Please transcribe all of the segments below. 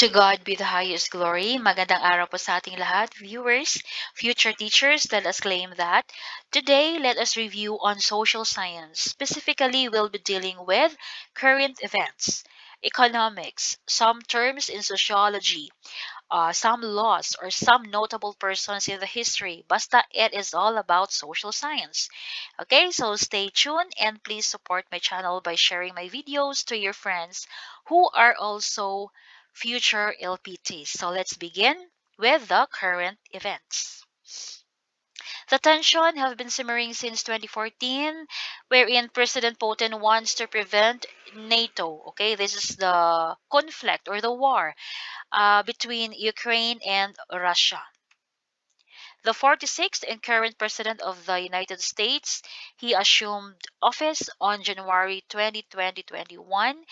To God be the highest glory. Magandang araw po sa ating lahat, viewers, future teachers, let us claim that. Today, let us review on social science. Specifically, we'll be dealing with current events, economics, some terms in sociology, some laws, or some notable persons in the history. Basta it is all about social science. Okay, so stay tuned and please support my channel by sharing my videos to your friends who are also future LPTs. So let's begin with the current events. The tension have been simmering since 2014, wherein President Putin wants to prevent NATO. Okay, this is the conflict or the war between Ukraine and Russia. The 46th and current President of the United States, he assumed office on January 20, 2021.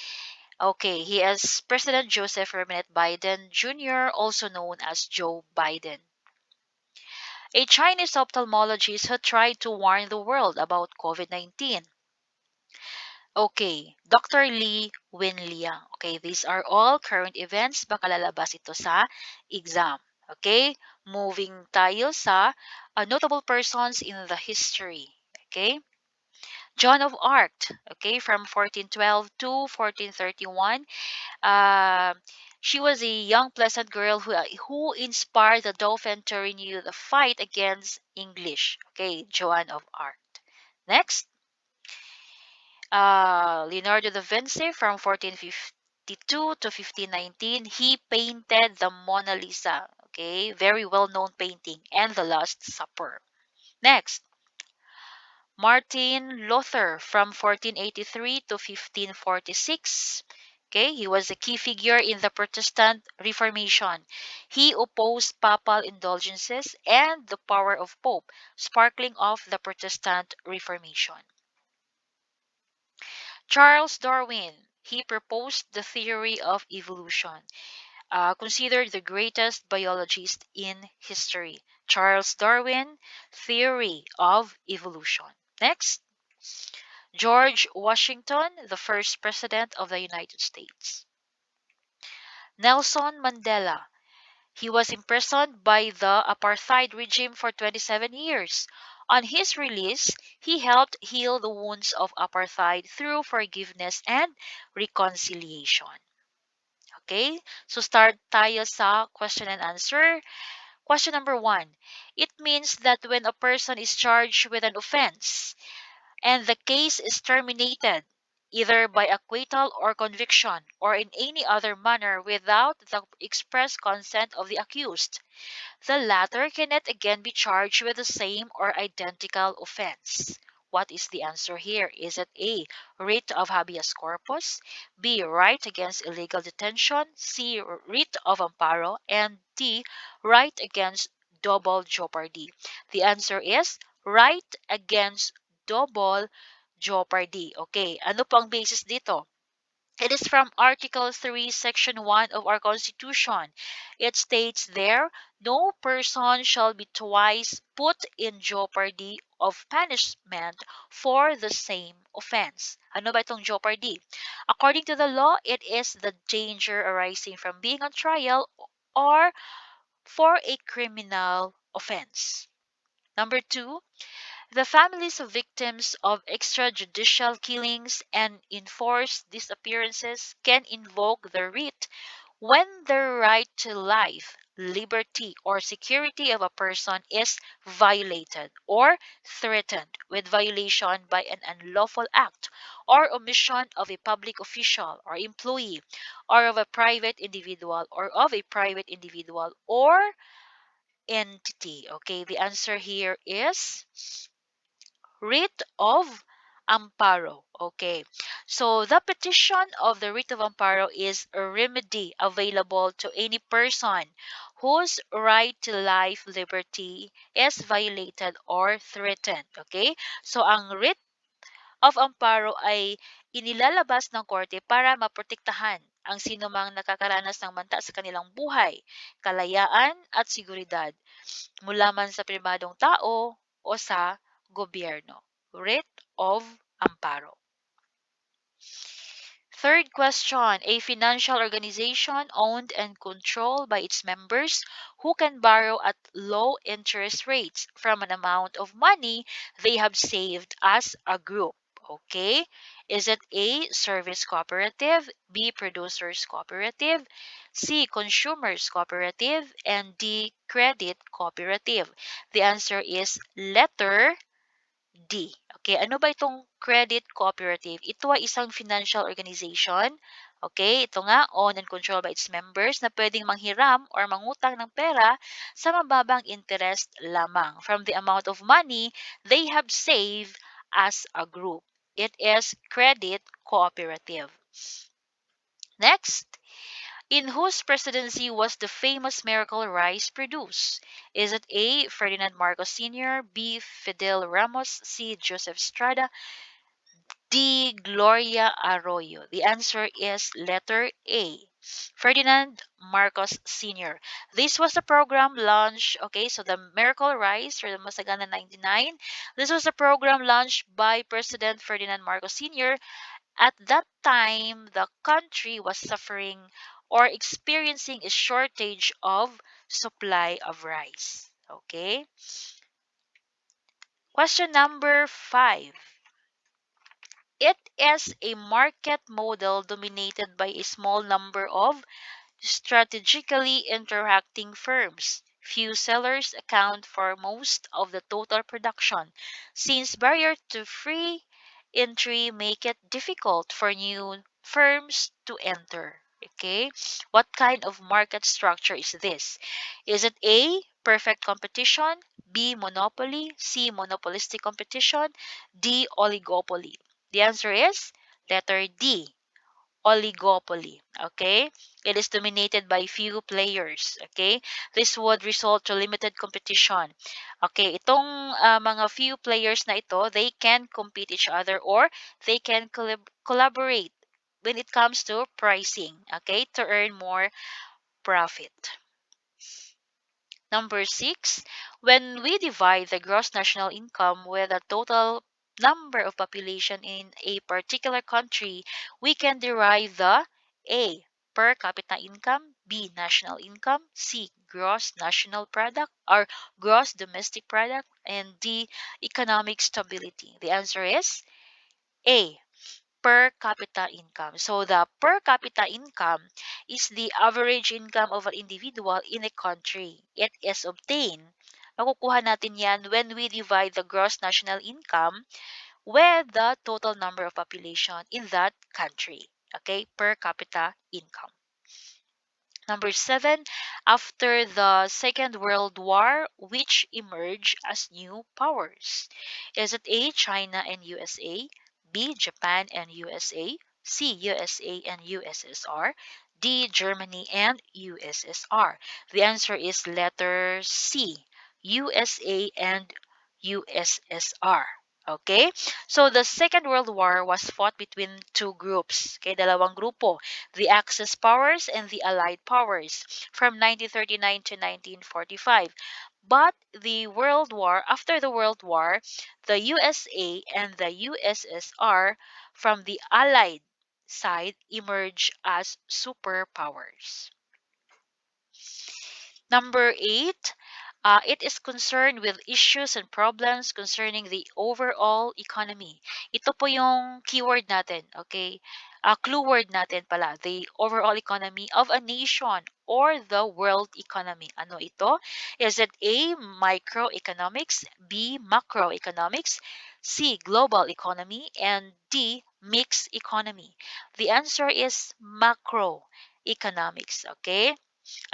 Okay, he is President Joseph Robinette Biden Jr., also known as Joe Biden. A Chinese ophthalmologist who tried to warn the world about COVID-19. Okay, Dr. Lee Wenliang. Okay, these are all current events. Baka lalabas ito sa exam. Okay, moving tayo sa notable persons in the history. Okay, Joan of Arc. Okay, from 1412 to 1431. Uh, she was a young, pleasant girl who inspired the Dauphin to renew the fight against English. Okay, Joan of Arc. Next, Leonardo da Vinci from 1452 to 1519. He painted the Mona Lisa. Okay, very well-known painting, and the Last Supper. Next, Martin Luther from 1483 to 1546. Okay, he was a key figure in the Protestant Reformation. He opposed papal indulgences and the power of Pope, sparkling off the Protestant Reformation. Charles Darwin, he proposed the theory of evolution, considered the greatest biologist in history. Charles Darwin, theory of evolution. Next, George Washington, the first president of the United States. Nelson Mandela, he was imprisoned by the apartheid regime for 27 years. On his release, he helped heal the wounds of apartheid through forgiveness and reconciliation. Okay? So start tayo sa question and answer. Question number 1. It means that when a person is charged with an offense and the case is terminated either by acquittal or conviction or in any other manner without the express consent of the accused, the latter cannot again be charged with the same or identical offense. What is the answer here? Is it A, writ of habeas corpus, B, right against illegal detention, C, writ of amparo, and D, right against double jeopardy? The answer is right against double jeopardy. Okay, ano po ang basis dito? It is from Article 3, Section 1 of our Constitution. It states there, no person shall be twice put in jeopardy of punishment for the same offense. Ano ba itong jeopardy? According to the law, it is the danger arising from being on trial or for a criminal offense. Number 2, the families of victims of extrajudicial killings and enforced disappearances can invoke the writ when the right to life, liberty, or security of a person is violated or threatened with violation by an unlawful act or omission of a public official or employee or of a private individual or entity. Okay, the answer here is writ of amparo. Okay. So the petition of the writ of amparo is a remedy available to any person whose right to life, liberty is violated or threatened. Okay? So ang writ of amparo ay inilalabas ng korte para maprotektahan ang sinumang nakakaranas ng banta sa kanilang buhay, kalayaan at seguridad mula man sa pribadong tao o sa gobyerno. Writ of amparo. Third question, a financial organization owned and controlled by its members who can borrow at low interest rates from an amount of money they have saved as a group. Okay? Is it A, service cooperative, B, producers cooperative, C, consumers cooperative, and D, credit cooperative? The answer is letter D. Okay, ano ba itong credit cooperative? Ito ay isang financial organization. Okay, ito nga, owned and controlled by its members na pwedeng manghiram or mangutang ng pera sa mababang interest lamang from the amount of money they have saved as a group. It is credit cooperative. Next, in whose presidency was the famous miracle rice produced? Is it A. Ferdinand Marcos Sr., B. Fidel Ramos, C. Joseph Estrada, D. Gloria Arroyo? The answer is letter A. Ferdinand Marcos Sr. This was a program launched, okay, so the Miracle Rice for the Masagana 99. This was a program launched by President Ferdinand Marcos Sr. At that time, the country was suffering or experiencing a shortage of supply of rice. Okay? Question number 5. It is a market model dominated by a small number of strategically interacting firms. Few sellers account for most of the total production, since barrier to free entry make it difficult for new firms to enter. Okay, what kind of market structure is this? Is it A, perfect competition, B, monopoly, C, monopolistic competition, D, oligopoly? The answer is letter D, oligopoly. Okay, it is dominated by few players. Okay, this would result to limited competition. Okay, itong mga few players na ito, they can compete each other or they can collaborate when it comes to pricing, okay, to earn more profit. Number 6, when we divide the gross national income with the total number of population in a particular country, we can derive the A, per capita income, B, national income, C, gross national product or gross domestic product, and D, economic stability. The answer is A, per capita income. So the per capita income is the average income of an individual in a country. It is obtained. Makukuha natin yan when we divide the gross national income with the total number of population in that country. Okay, per capita income. Number 7, after the Second World War, which emerged as new powers? Is it A, China and USA, B, Japan and USA, C, USA and USSR, D, Germany and USSR? The answer is letter C, USA and USSR. Okay? So the Second World War was fought between two groups. Okay, dalawang grupo, the Axis powers and the Allied powers from 1939 to 1945. But after the World War, the USA and the USSR from the Allied side emerged as superpowers. Number 8, it is concerned with issues and problems concerning the overall economy. Ito po yung keyword natin, okay? Clue word natin pala, the overall economy of a nation or the world economy. Ano ito? Is it A, microeconomics, B, macroeconomics, C, global economy, and D, mixed economy? The answer is macroeconomics, okay?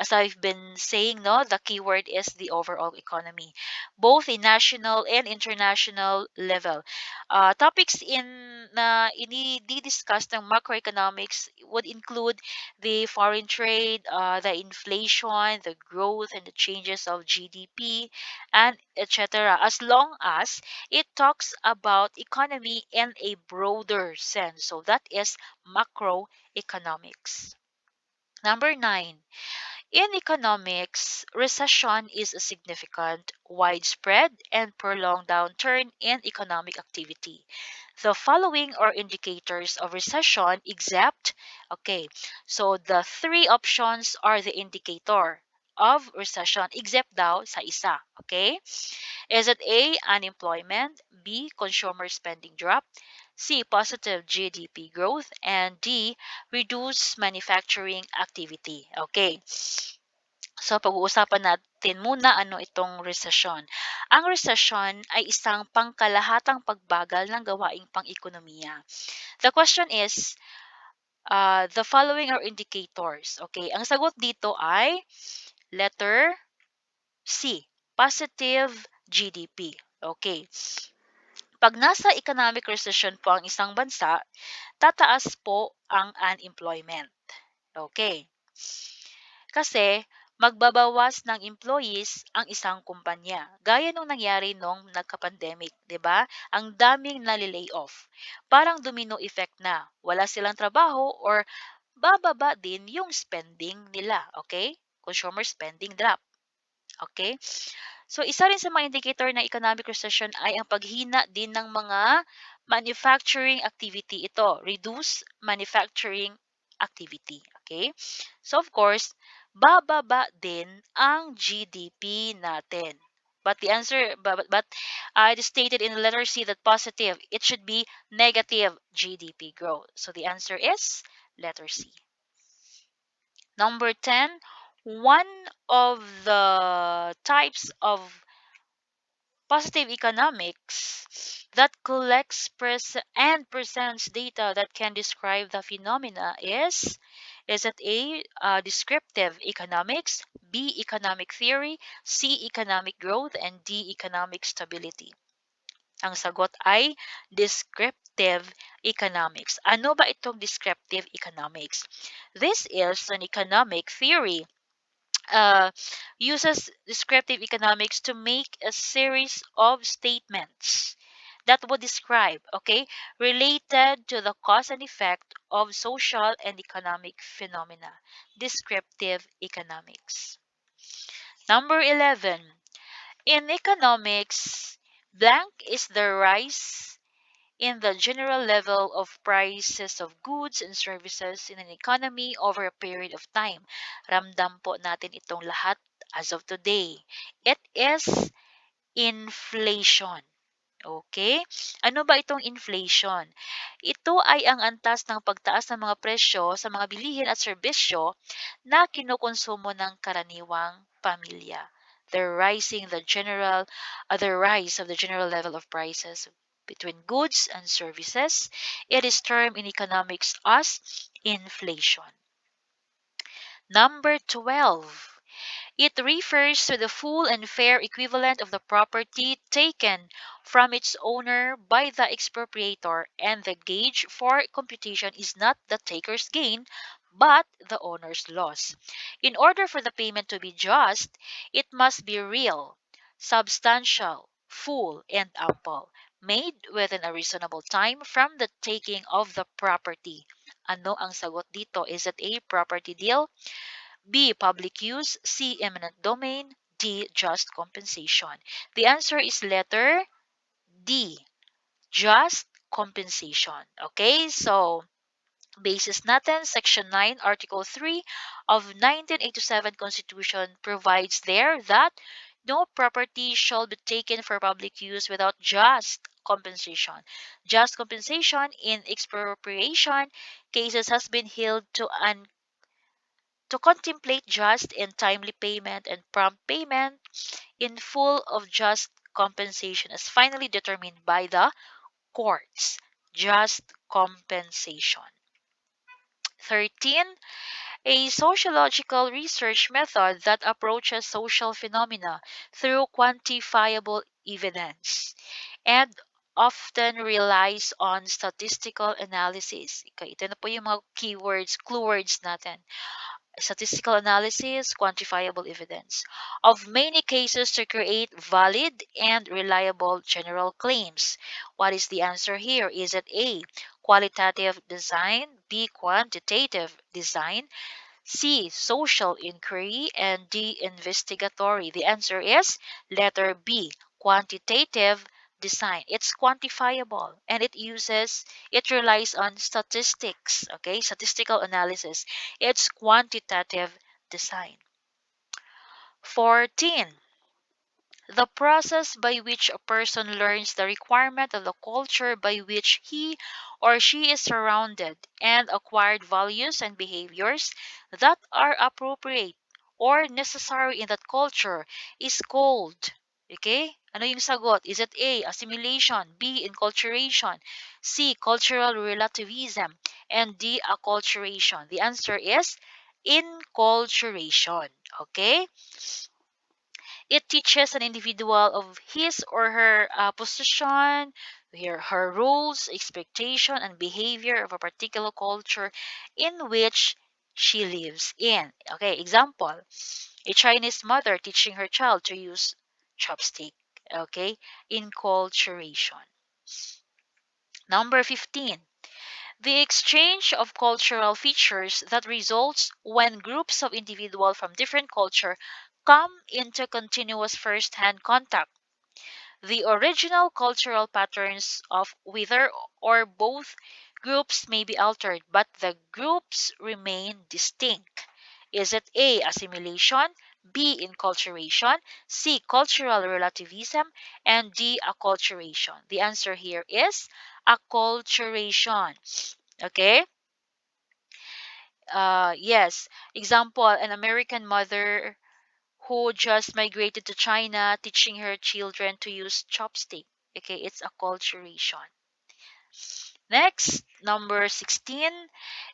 As I've been saying, no, the keyword is the overall economy, both in national and international level. Topics in na ini-discuss ng macroeconomics would include the foreign trade, the inflation, the growth, and the changes of GDP, and etc. As long as it talks about economy in a broader sense, so that is macroeconomics. Number 9. In economics, recession is a significant, widespread, and prolonged downturn in economic activity. The following are indicators of recession except, okay, so the three options are the indicator of recession except daw sa isa, okay? Is it A, unemployment, B, consumer spending drop, C, positive GDP growth, and D, reduced manufacturing activity. Okay. So pag-uusapan natin muna ano itong recession. Ang recession ay isang pangkalahatang pagbagal ng gawaing pang-ekonomiya. The question is, the following are indicators. Okay, ang sagot dito ay letter C, positive GDP. Okay. Pag nasa economic recession po ang isang bansa, tataas po ang unemployment. Okay. Kasi magbabawas ng employees ang isang kumpanya. Gaya nung nangyari nung nagka-pandemic, 'di ba? Ang daming nali-lay off. Parang domino effect na. Wala silang trabaho or bababa din yung spending nila, okay? Consumer spending drop. Okay? So, isa rin sa mga indicator ng economic recession ay ang paghina din ng mga manufacturing activity. Ito, reduce manufacturing activity. Okay? So, of course, bababa din ang GDP natin. But the answer, it is stated in the letter C that positive, it should be negative GDP growth. So, the answer is letter C. Number 10, one of the types of positive economics that collects and presents data that can describe the phenomena is it A, descriptive economics, B, economic theory, C, economic growth, and D, economic stability? Ang sagot ay descriptive economics. Ano ba itong descriptive economics? This is an economic theory uh, uses descriptive economics to make a series of statements that would describe, okay, related to the cause and effect of social and economic phenomena. Descriptive economics. Number 11. In economics, blank is the rise in the general level of prices of goods and services in an economy over a period of time. Ramdam po natin itong lahat as of today. It is inflation. Okay? Ano ba itong inflation? Ito ay ang antas ng pagtaas ng mga presyo sa mga bilihin at serbisyo na kinukonsumo ng karaniwang pamilya. The rise of the general level of prices between goods and services. It is termed in economics as inflation. Number 12. It refers to the full and fair equivalent of the property taken from its owner by the expropriator, and the gauge for computation is not the taker's gain, but the owner's loss. In order for the payment to be just, it must be real, substantial, full, and ample, made within a reasonable time from the taking of the property. Ano ang sagot dito? Is it a property deal? B, public use, C, eminent domain, D, just compensation. The answer is letter D, just compensation. Okay, so basis natin, Section 9, Article 3 of 1987 Constitution provides there that no property shall be taken for public use without just compensation. Just compensation in expropriation cases has been held to contemplate just and timely payment and prompt payment in full of just compensation as finally determined by the courts. Just compensation. 13. A sociological research method that approaches social phenomena through quantifiable evidence and often relies on statistical analysis. Okay, ito na po yung mga keywords, clue words natin. Statistical analysis, quantifiable evidence of many cases to create valid and reliable general claims. What is the answer here? Is it A, qualitative design, B, quantitative design, C, social inquiry, and D, investigatory? The answer is letter B, quantitative design. It's quantifiable and it relies on statistics, okay? Statistical analysis. It's quantitative design. 14. The process by which a person learns the requirement of the culture by which he or she is surrounded and acquired values and behaviors that are appropriate or necessary in that culture is called, okay? Ano yung sagot? Is it A, assimilation, B, enculturation, C, cultural relativism, and D, acculturation? The answer is enculturation, okay? It teaches an individual of his or her position, her rules, expectation, and behavior of a particular culture in which she lives in. Okay, example, a Chinese mother teaching her child to use chopstick. Okay, enculturation. Number 15. The exchange of cultural features that results when groups of individuals from different culture come into continuous first-hand contact. The original cultural patterns of whether or both groups may be altered, but the groups remain distinct. Is it A, assimilation, B, enculturation, C, cultural relativism, and D, acculturation? The answer here is acculturation. Okay? Yes. Example, an American mother who just migrated to China teaching her children to use chopstick. Okay, it's acculturation. Next, number 16.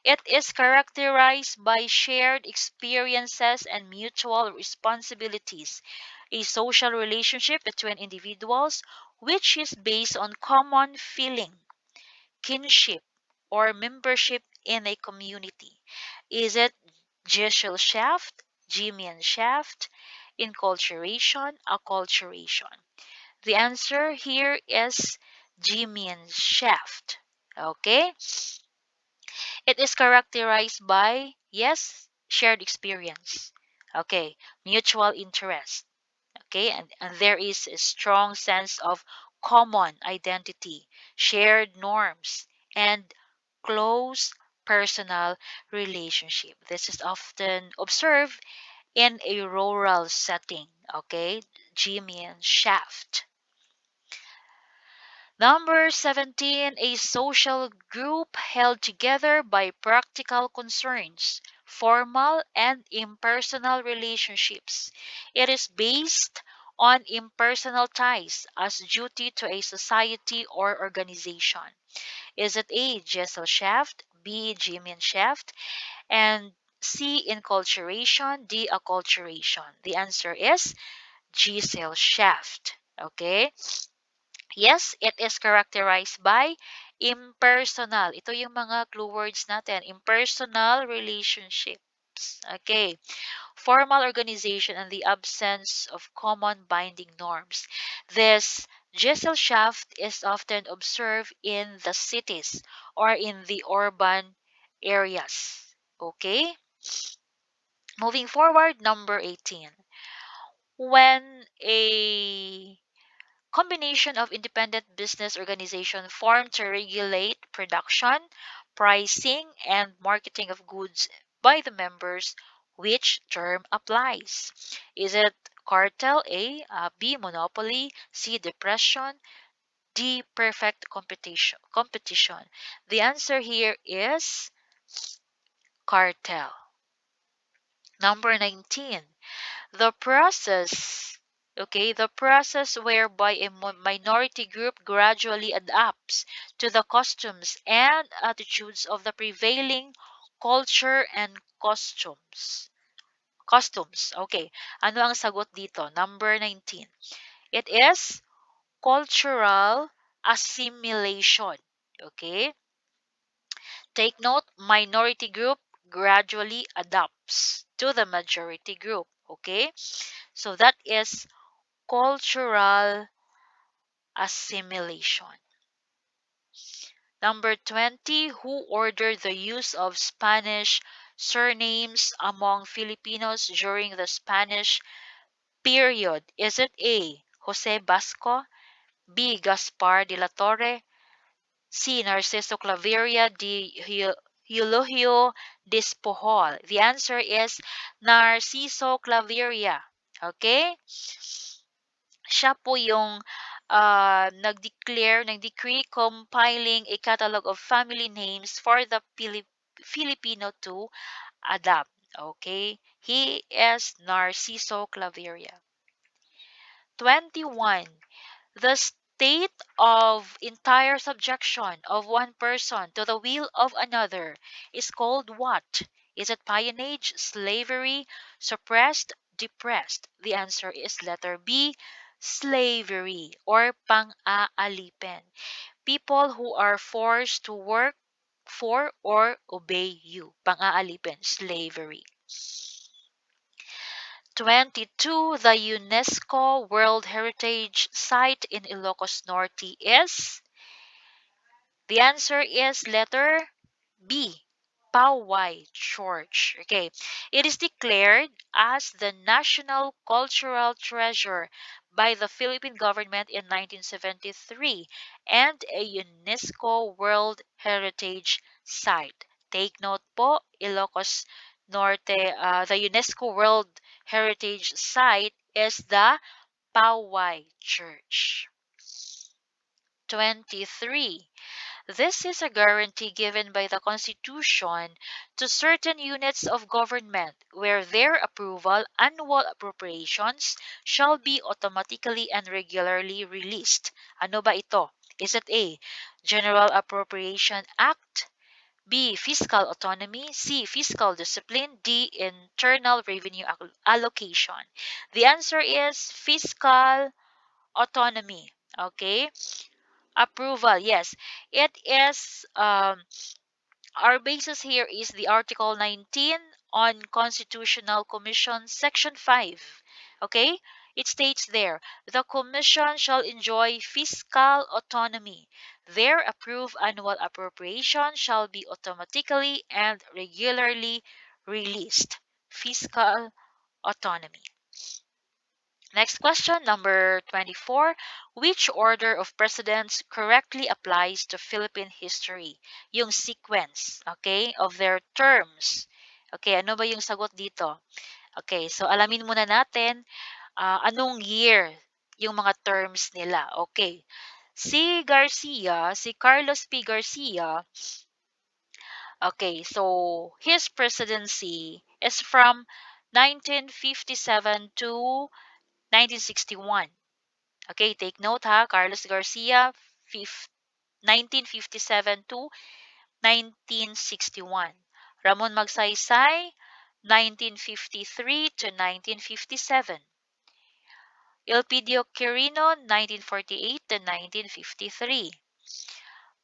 It is characterized by shared experiences and mutual responsibilities, a social relationship between individuals which is based on common feeling, kinship, or membership in a community. Is it judicial shaft, Jimian shaft, enculturation, acculturation? The answer here is Jimian shaft. Okay? It is characterized by, yes, shared experience. Okay, mutual interest. Okay, and there is a strong sense of common identity, shared norms, and close personal relationship. This is often observed in a rural setting. Okay, Jimian shaft. Number 17, a social group held together by practical concerns, formal and impersonal relationships. It is based on impersonal ties as duty to a society or organization. Is it A, Jessel Shaft, B, Jimin Shaft, and C, enculturation, D, acculturation? The answer is Giselle Shaft. Okay? Yes, it is characterized by impersonal. Ito yung mga clue words natin. Impersonal relationships. Okay. Formal organization and the absence of common binding norms. This Gesellschaft is often observed in the cities or in the urban areas. Okay. Moving forward, number 18. When a combination of independent business organization formed to regulate production, pricing, and marketing of goods by the members, which term applies? Is it cartel A, B, monopoly, C, depression, D, perfect competition? The answer here is cartel. Number 19. The process whereby a minority group gradually adapts to the customs and attitudes of the prevailing culture and customs. Okay, ano ang sagot dito? Number 19. It is cultural assimilation. Okay, take note, minority group gradually adapts to the majority group. Okay, so that is cultural assimilation. Number 20, who ordered the use of Spanish surnames among Filipinos during the Spanish period? Is it A, Jose Basco, B. Gaspar de la Torre. C. Narciso Claveria de Eulogio Despojol. The answer is Narciso Claveria. Okay? Siya po yung nag-decree compiling a catalog of family names for the Filipino to adopt. Okay? He is Narciso Claveria. 21. The state of entire subjection of one person to the will of another is called what? Is it peonage, slavery, suppressed, depressed? The answer is letter B, slavery or pang-aalipin. People who are forced to work for or obey you. Pang-aalipin, slavery. 22. The UNESCO World Heritage Site in Ilocos Norte is? The answer is letter B, Pauway Church. Okay. It is declared as the National Cultural Treasure by the Philippine government in 1973 and a UNESCO World Heritage Site. Take note po, Ilocos Norte, the UNESCO World Heritage Site is the Pauway Church. 23. This is a guarantee given by the Constitution to certain units of government where their approval annual appropriations shall be automatically and regularly released. Ano ba ito? Is it A. General Appropriation Act, B. Fiscal autonomy, C. Fiscal discipline, D. Internal revenue allocation? The answer is fiscal autonomy. Okay? Approval, yes. It is our basis here is the Article 19 on Constitutional Commission, Section 5. Okay? It states there, the Commission shall enjoy fiscal autonomy. Their approved annual appropriation shall be automatically and regularly released. Fiscal autonomy. Next question, number 24. Which order of presidents correctly applies to Philippine history? Yung sequence, okay, of their terms. Okay, ano ba yung sagot dito? Okay, so alamin muna natin anong year yung mga terms nila. Okay. Si Garcia, si Carlos P. Garcia, okay, so his presidency is from 1957 to 1961. Okay, take note ha. Carlos Garcia, 1957 to 1961. Ramon Magsaysay, 1953 to 1957. Elpidio Quirino, 1948 to 1953.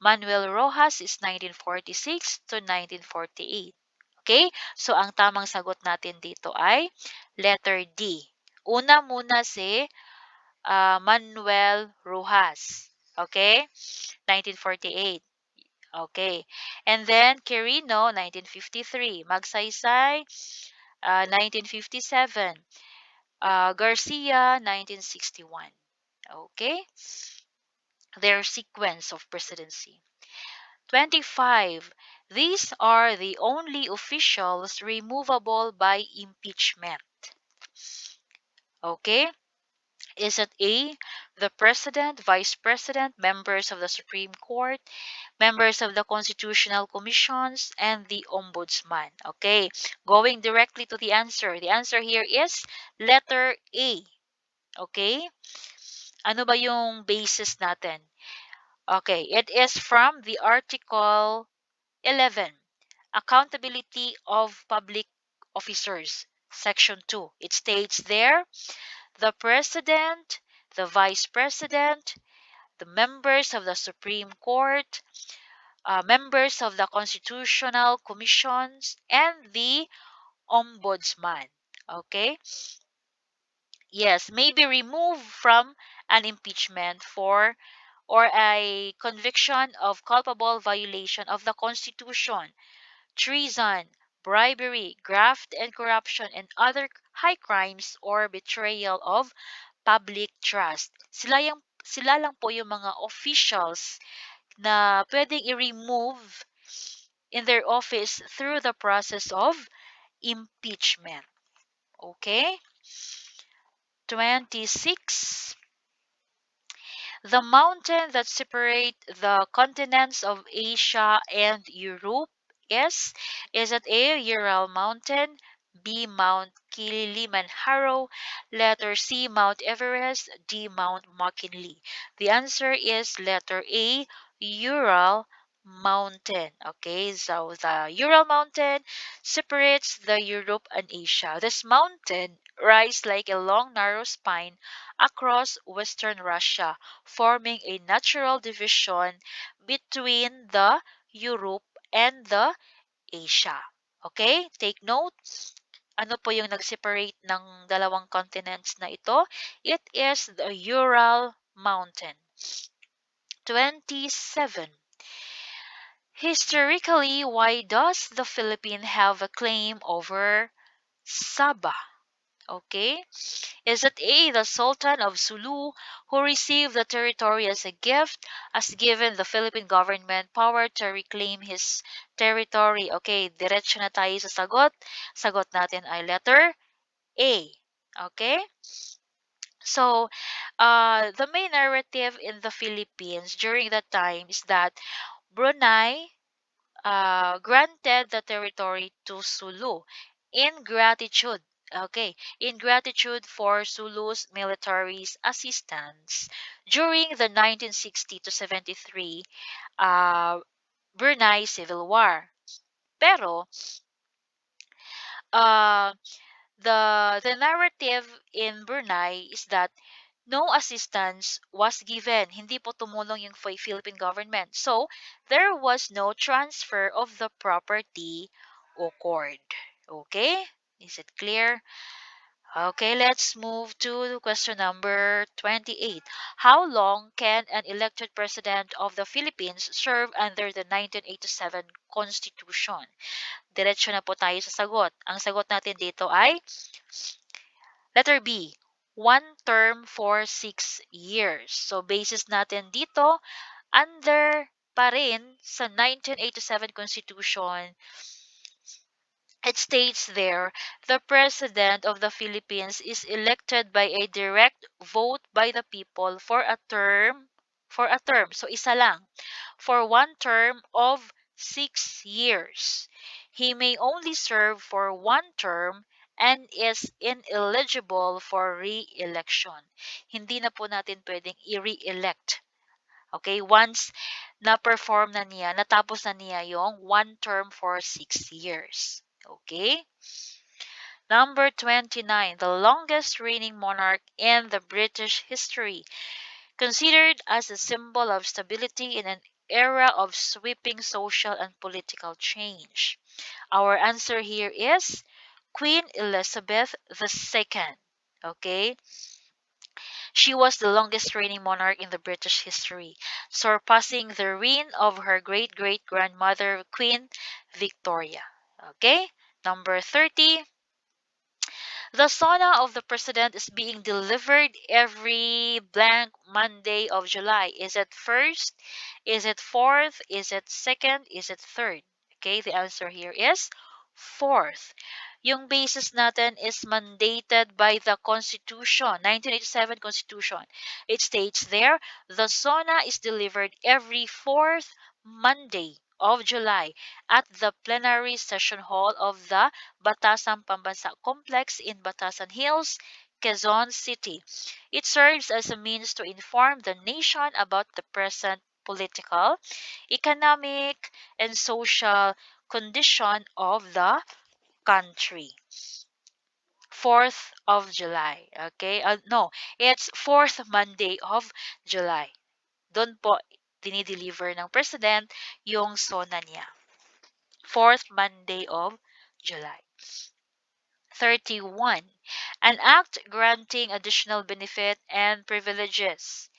Manuel Rojas is 1946 to 1948. Okay? So, ang tamang sagot natin dito ay letter D. Una muna si Manuel Rojas. Okay? 1948. Okay. And then Quirino, 1953. Magsaysay, 1957. Garcia, 1961. Okay? Their sequence of presidency. 25. These are the only officials removable by impeachment. Okay? Is it A, the President, Vice President, members of the Supreme Court, members of the Constitutional Commissions, and the Ombudsman? Okay, going directly to the answer. The answer here is letter A. Okay? Ano ba yung basis natin? Okay, it is from the Article 11, Accountability of Public Officers, Section 2. It states there, the President, the Vice President, the members of the Supreme Court, members of the Constitutional Commissions, and the Ombudsman. Okay? Yes, may be removed from an impeachment for or a conviction of culpable violation of the Constitution, treason, bribery, graft and corruption, and other high crimes or betrayal of public trust. sila lang po yung mga officials na pwedeng i-remove in their office through the process of impeachment. Okay? 26. The mountain that separate the continents of Asia and Europe is it A, Ural Mountain, B, Mount Kilimanjaro, letter C, Mount Everest, D, Mount McKinley? The answer is letter A, Ural Mountain. Okay, so the Ural Mountain separates the Europe and Asia. This mountain rises like a long narrow spine across western Russia, forming a natural division between the Europe and the Asia. Okay? Take note. Ano po yung nag-separate ng dalawang continents na ito? It is the Ural Mountain. 27. Historically, why does the Philippines have a claim over Sabah? Okay? Is it A, the Sultan of Sulu, who received the territory as a gift, as given the Philippine government power to reclaim his territory? Okay, diretso na tayo sa sagot. Sagot natin ay letter A. Okay? So, the main narrative in the Philippines during that time is that Brunei granted the territory to Sulu in gratitude. Okay, in gratitude for Sulu's military assistance during the 1960 to 73 uh, Brunei Civil War. Pero uh, the narrative in Brunei is that no assistance was given. Hindi po tumulong yung Philippine government. So, there was no transfer of the property occurred. Okay? Is it clear? Okay, let's move to question number 28. How long can an elected president of the Philippines serve under the 1987 Constitution? Diretso na po tayo sa sagot. Ang sagot natin dito ay letter B, one term for 6 years. So, basis natin dito, under pa rin sa 1987 Constitution, it states there, the President of the Philippines is elected by a direct vote by the people for a term. So, isa lang. For one term of 6 years. He may only serve for one term and is ineligible for re-election. Hindi na po natin pwedeng i-re-elect. Okay, once na-perform na niya, natapos na niya yung one term for 6 years. Okay? Number 29, the longest reigning monarch in the British history, considered as a symbol of stability in an era of sweeping social and political change. Our answer here is Queen Elizabeth II. Okay? She was the longest reigning monarch in the British history, surpassing the reign of her great-great-grandmother, Queen Victoria. Okay? Number 30. The sona of the president is being delivered every blank Monday of July. Is it first? Is it fourth? Is it second? Is it third? Okay, the answer here is fourth. Yung basis natin is mandated by the Constitution, 1987 Constitution. It states there, the SONA is delivered every fourth Monday of July at the plenary session hall of the Batasan Pambansa Complex in Batasan Hills, Quezon City. It serves as a means to inform the nation about the present political, economic, and social condition of the country. 4th of July. Okay? No, it's 4th Monday of July. Doon po dinideliver ng president yung SONA niya. 4th Monday of July. 31. An act granting additional benefit and privileges.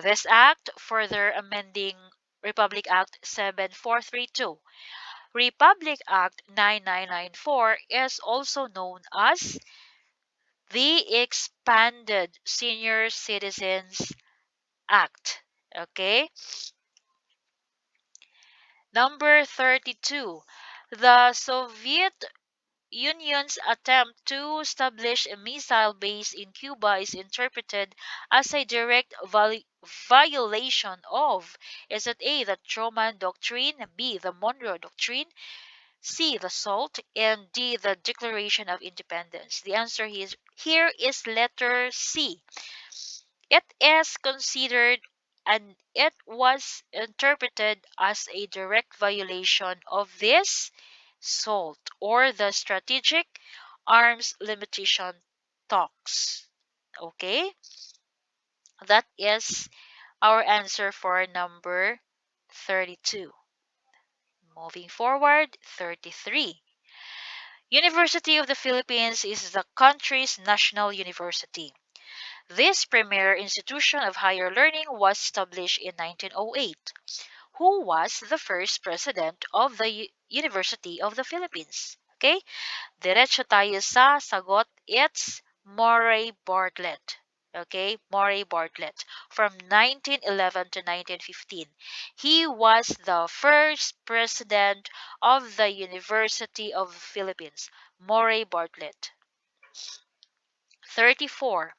This act further amending Republic Act 7432. Republic Act 9994 is also known as the Expanded Senior Citizens Act. Okay? Number 32. The Soviet Union's attempt to establish a missile base in Cuba is interpreted as a direct violation of, is it A, the Truman Doctrine, B, the Monroe Doctrine, C, the SALT, and D, the Declaration of Independence? The answer here is letter C. It is considered and it was interpreted as a direct violation of this SALT, or the Strategic Arms Limitation Talks. Okay? That is our answer for number 32. Moving forward, 33. University of the Philippines is the country's national university. This premier institution of higher learning was established in 1908. Who was the first president of the University of the Philippines? Okay? Diretso tayo sa sagot. It's Murray Bartlett. Okay? Murray Bartlett. From 1911 to 1915. He was the first president of the University of the Philippines. Murray Bartlett. 34.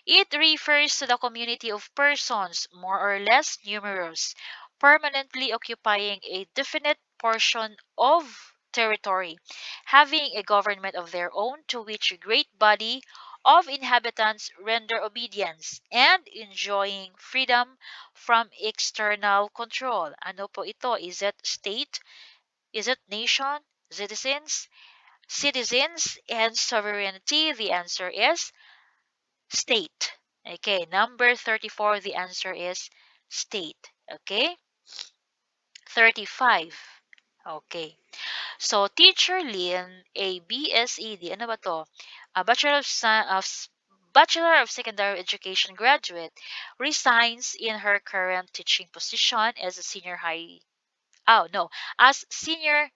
It refers to the community of persons, more or less numerous, permanently occupying a definite portion of territory, having a government of their own to which a great body of inhabitants render obedience, and enjoying freedom from external control. Ano po ito? Is it state? Is it nation? Citizens? Citizens and sovereignty? The answer is state. Okay, number 34, the answer is state. Okay, 35. Okay. So, Teacher Lynn, a BSED, ano ba to? A Bachelor of Secondary Education graduate, resigns in her current teaching position as a senior high, oh no, as senior,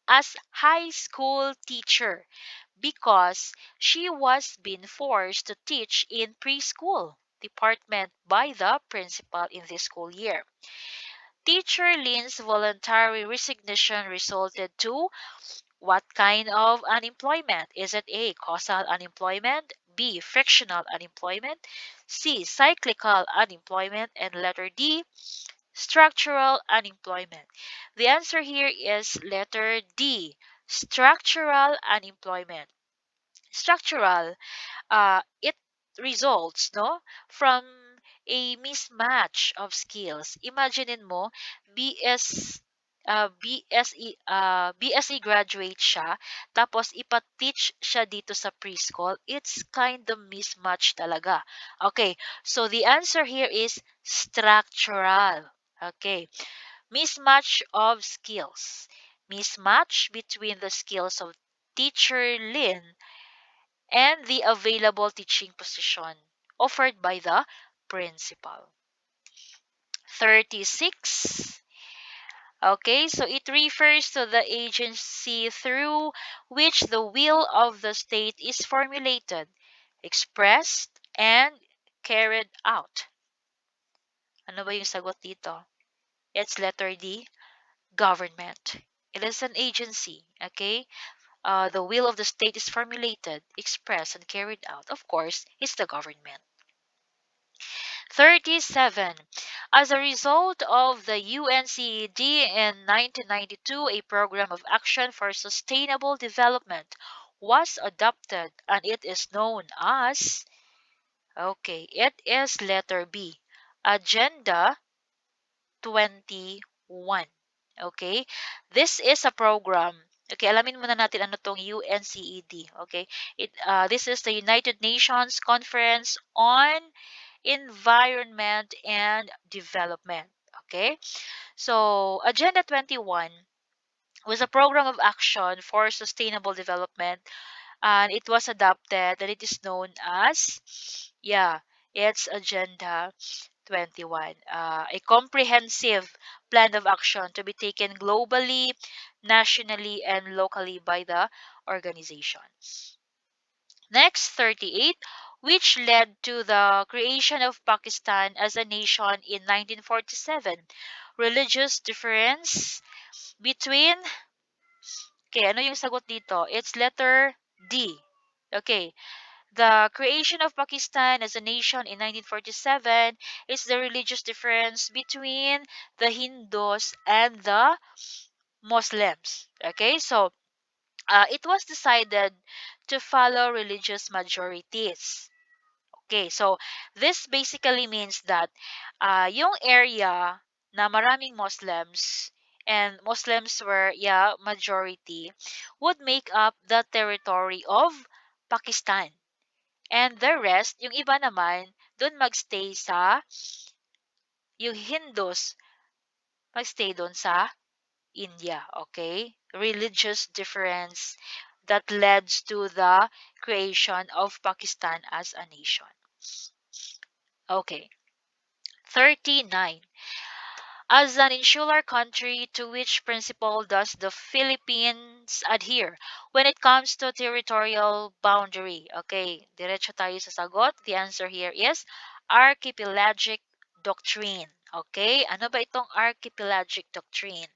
as high school teacher because she was being forced to teach in preschool department by the principal in this school year. Teacher Lynn's voluntary resignation resulted to what kind of unemployment? Is it A, causal unemployment, B, frictional unemployment, C, cyclical unemployment, and letter D, structural unemployment? The answer here is letter D, structural unemployment. Structural, it results no from a mismatch of skills. Imaginein mo, BS BSE graduate siya, tapos ipa-teach siya dito sa preschool. It's kind of mismatch talaga. Okay, so the answer here is structural. Okay, mismatch of skills. Mismatch between the skills of teacher Lynn and the available teaching position offered by the principal. 36. Okay, so it refers to the agency through which the will of the state is formulated, expressed, and carried out. Ano ba yung sagot dito? It's letter D, government. It is an agency, okay? The will of the state is formulated, expressed, and carried out. Of course, it's the government. 37. As a result of the UNCED in 1992, a program of action for sustainable development was adopted and it is known as, okay, it is letter B, Agenda 21. Okay? This is a program. Okay, alamin muna natin ano tong UNCED. Okay? This is the United Nations Conference on Environment and Development. Okay? So, Agenda 21 was a program of action for sustainable development and it was adopted and it is known as, yeah, it's Agenda 21. A comprehensive plan of action to be taken globally, nationally, and locally by the organization. Next, 38. which led to the creation of Pakistan as a nation in 1947. Religious difference between, okay, ano yung sagot dito? It's letter D. Okay, the creation of Pakistan as a nation in 1947 is the religious difference between the Hindus and the Muslims. Okay, so it was decided to follow religious majorities. Okay, so this basically means that yung area na maraming Muslims and Muslims were, yeah, majority, would make up the territory of Pakistan. And the rest, yung iba naman, dun magstay sa, yung Hindus, magstay dun sa India, okay? Religious difference that led to the creation of Pakistan as a nation. Okay. 39. As an insular country, to which principle does the Philippines adhere when it comes to territorial boundary? Okay, diretso tayo sa sagot. The answer here is archipelagic doctrine. Okay, ano ba itong archipelagic doctrine?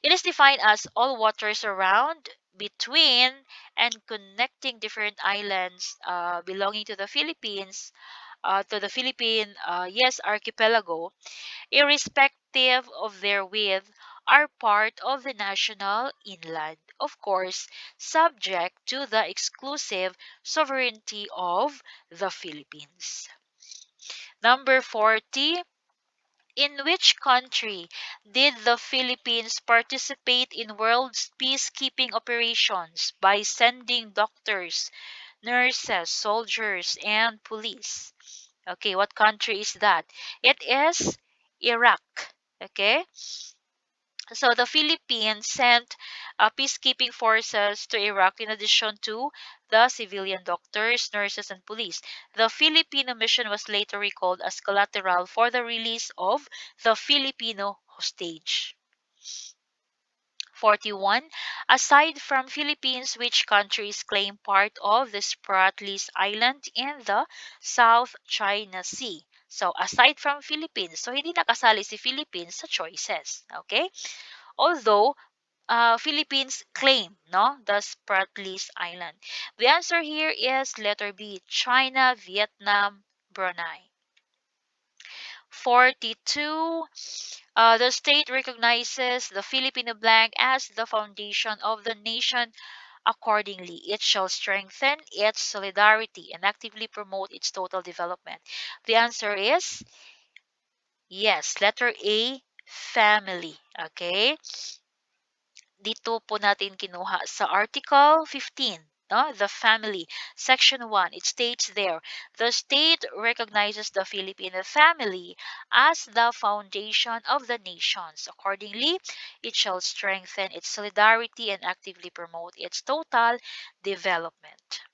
It is defined as all waters around, between, and connecting different islands belonging to the Philippines, to the Philippine, yes, archipelago, irrespective of their width, are part of the national inland, of course, subject to the exclusive sovereignty of the Philippines. Number 40. In which country did the Philippines participate in world peacekeeping operations by sending doctors, nurses, soldiers, and police? Okay, what country is that? It is Iraq. Okay, so the Philippines sent peacekeeping forces to Iraq in addition to the civilian doctors, nurses, and police. The Filipino mission was later recalled as collateral for the release of the Filipino hostage. 41. Aside from Philippines, which countries claim part of the Spratly Island in the South China Sea? So, aside from Philippines, so hindi nakasali si Philippines sa choices. Okay? Although, Philippines claim, no, the Spratly Island. The answer here is letter B, China, Vietnam, Brunei. 42. The state recognizes the Filipino blank as the foundation of the nation. Accordingly, it shall strengthen its solidarity and actively promote its total development. The answer is yes, letter A, family. Okay? Dito po natin kinuha sa Article 15. No? The family. Section 1, it states there, the state recognizes the Filipino family as the foundation of the nations. Accordingly, it shall strengthen its solidarity and actively promote its total development.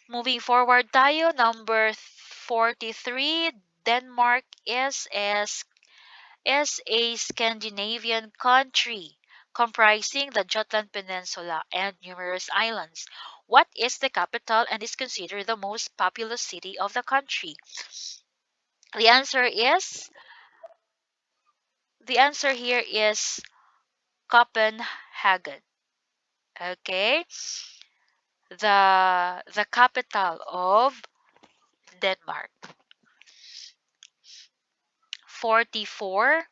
Moving forward tayo, number 43, Denmark is a Scandinavian country comprising the Jutland Peninsula and numerous islands. What is the capital and is considered the most populous city of the country? The answer is the answer here is Copenhagen. Okay? The capital of Denmark. 44.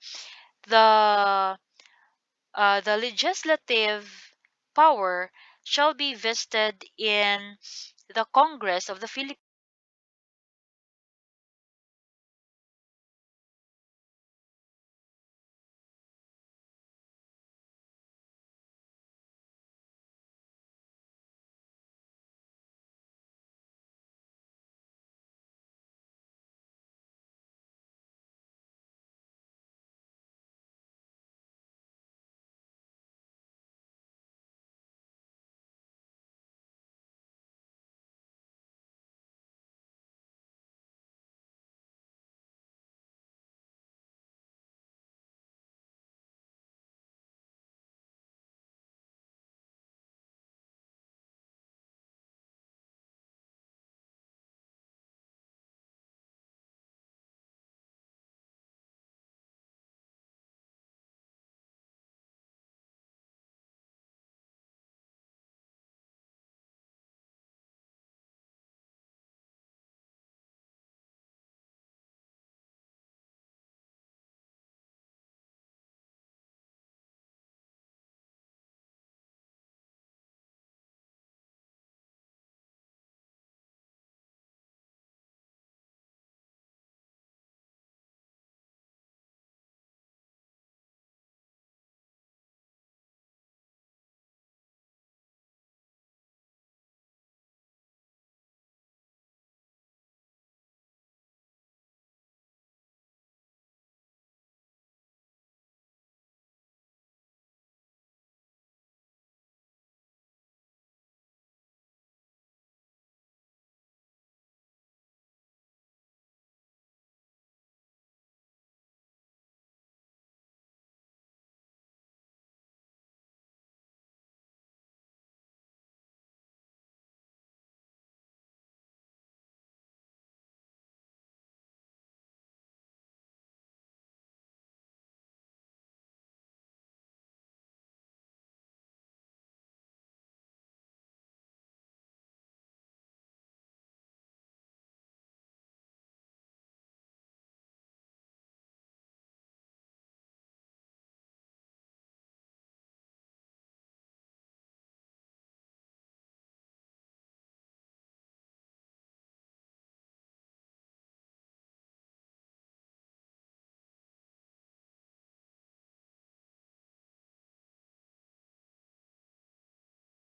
The legislative power shall be vested in the Congress of the Philippines